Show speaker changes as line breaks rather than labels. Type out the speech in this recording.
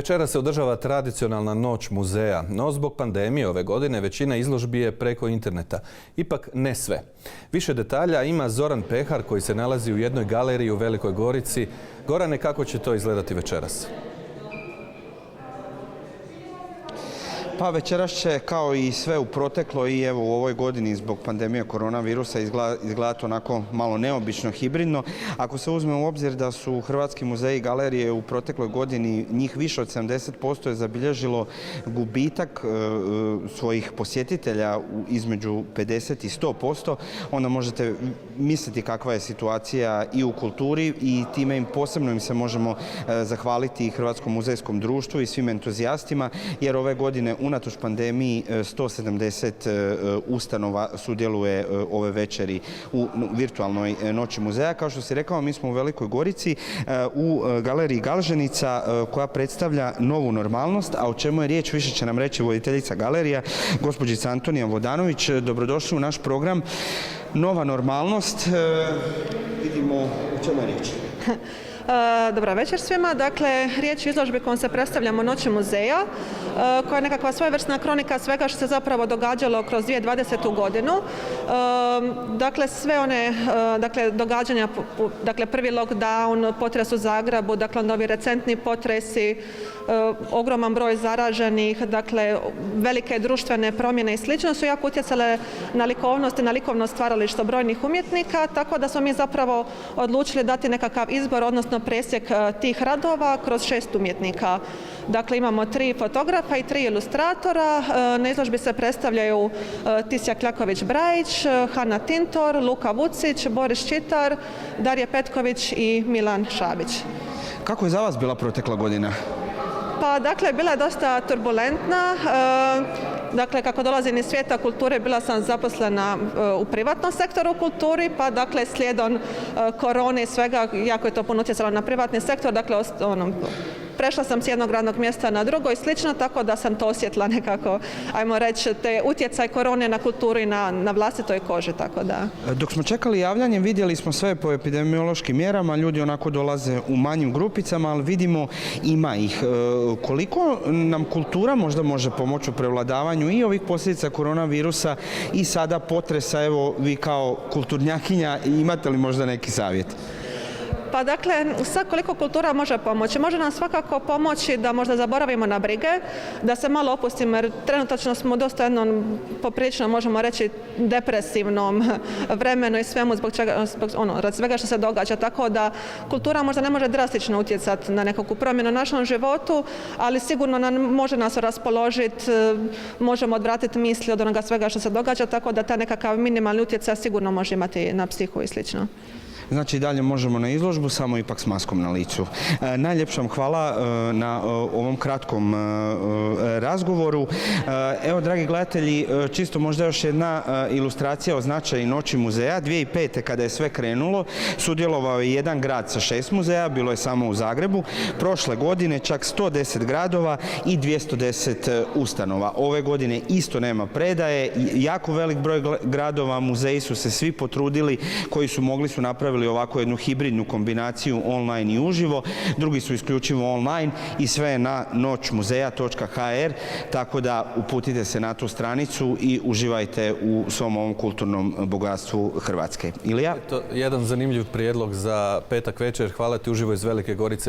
Večera se održava tradicionalna noć muzeja, no zbog pandemije ove godine većina izložbi je preko interneta. Ipak ne sve. Više detalja ima Zoran Pehar koji se nalazi u jednoj galeriji u Velikoj Gorici. Gorane, kako će to izgledati večeras?
Pa večeras će, kao i sve u protekloj i evo u ovoj godini zbog pandemije koronavirusa izgledati onako malo neobično, hibridno. Ako se uzme u obzir da su hrvatski muzeji i galerije u protekloj godini, njih više od 70% je zabilježilo gubitak svojih posjetitelja između 50 i 100%, onda možete misliti kakva je situacija i u kulturi i time posebno se možemo zahvaliti i Hrvatskom muzejskom društvu i svim entuzijastima, jer ove godine unatoč pandemiji 170 ustanova sudjeluje ove večeri u virtualnoj noći muzeja. Kao što si rekao, mi smo u Velikoj Gorici u galeriji Galženica koja predstavlja novu normalnost, a o čemu je riječ više će nam reći voditeljica galerija, gospođica Antonija Vodanović. Dobrodošli u naš program Nova normalnost. Vidimo o čemu je riječ.
Dobar večer svima. Dakle, riječ je o izložbi kojom se predstavljamo Noći muzeja, koja je nekakva svojevrsna kronika svega što se zapravo događalo kroz 2020. godinu. Dakle, sve one događanja, prvi lockdown, potres u Zagrebu, dakle, novi recentni potresi, ogroman broj zaraženih, dakle, velike društvene promjene i slično su jako utjecale na likovnost i na likovno stvaralište brojnih umjetnika, tako da smo mi zapravo odlučili dati nekakav izbor, odnosno presjek tih radova kroz 6 umjetnika. Dakle, imamo 3 fotografa i 3 ilustratora. Na izložbi se predstavljaju Tisja Kljaković-Brajić, Hana Tintor, Luka Vucić, Boris Čitar, Darija Petković i Milan Šabić.
Kako je za vas bila protekla godina?
Pa, dakle, bila je dosta turbulentna. Dakle, kako dolazim iz svijeta kulture, bila sam zaposlena u privatnom sektoru u kulturi, pa dakle, slijedom korone i svega, jako je to puno utjecalo na privatni sektor, dakle, prešla sam s jednog radnog mjesta na drugo i slično, tako da sam to osjetila nekako, ajmo reći, te utjecaj korone na kulturu i na vlastitoj koži, tako da.
Dok smo čekali javljanje, vidjeli smo sve po epidemiološkim mjerama, ljudi onako dolaze u manjim grupicama, ali vidimo ima ih. Koliko nam kultura možda može pomoći u prevladavanju i ovih posljedica koronavirusa i sada potresa, evo vi kao kulturnjakinja, imate li možda neki savjet?
Pa dakle, sad koliko kultura može pomoći? Može nam svakako pomoći da možda zaboravimo na brige, da se malo opustimo, jer trenutačno smo dosta jednom poprilično, možemo reći, depresivnom vremenu i svemu zbog svega što se događa. Tako da kultura možda ne može drastično utjecati na nekakvu promjenu u našem životu, ali sigurno može nas raspoložiti, možemo odvratiti misli od onoga svega što se događa, tako da taj nekakav minimalni utjecaj sigurno može imati na psihu i slično.
Znači dalje možemo na izložbu, samo ipak s maskom na licu. Najljepša vam hvala na ovom kratkom razgovoru. Evo, dragi gledatelji, čisto možda još jedna ilustracija o značaju Noći muzeja. 2005. kada je sve krenulo, sudjelovao je jedan grad sa 6 muzeja, bilo je samo u Zagrebu. Prošle godine čak 110 gradova i 210 ustanova. Ove godine isto nema predaje, jako velik broj gradova, muzeji su se svi potrudili koji su mogli su napravili ovako jednu hibridnu kombinaciju online i uživo, drugi su isključivo online i sve je na noćmuzeja.hr, tako da uputite se na tu stranicu i uživajte u svom ovom kulturnom bogatstvu Hrvatske. Ilija?
Jedan zanimljiv prijedlog za petak večer. Hvala ti, uživo iz Velike Gorice.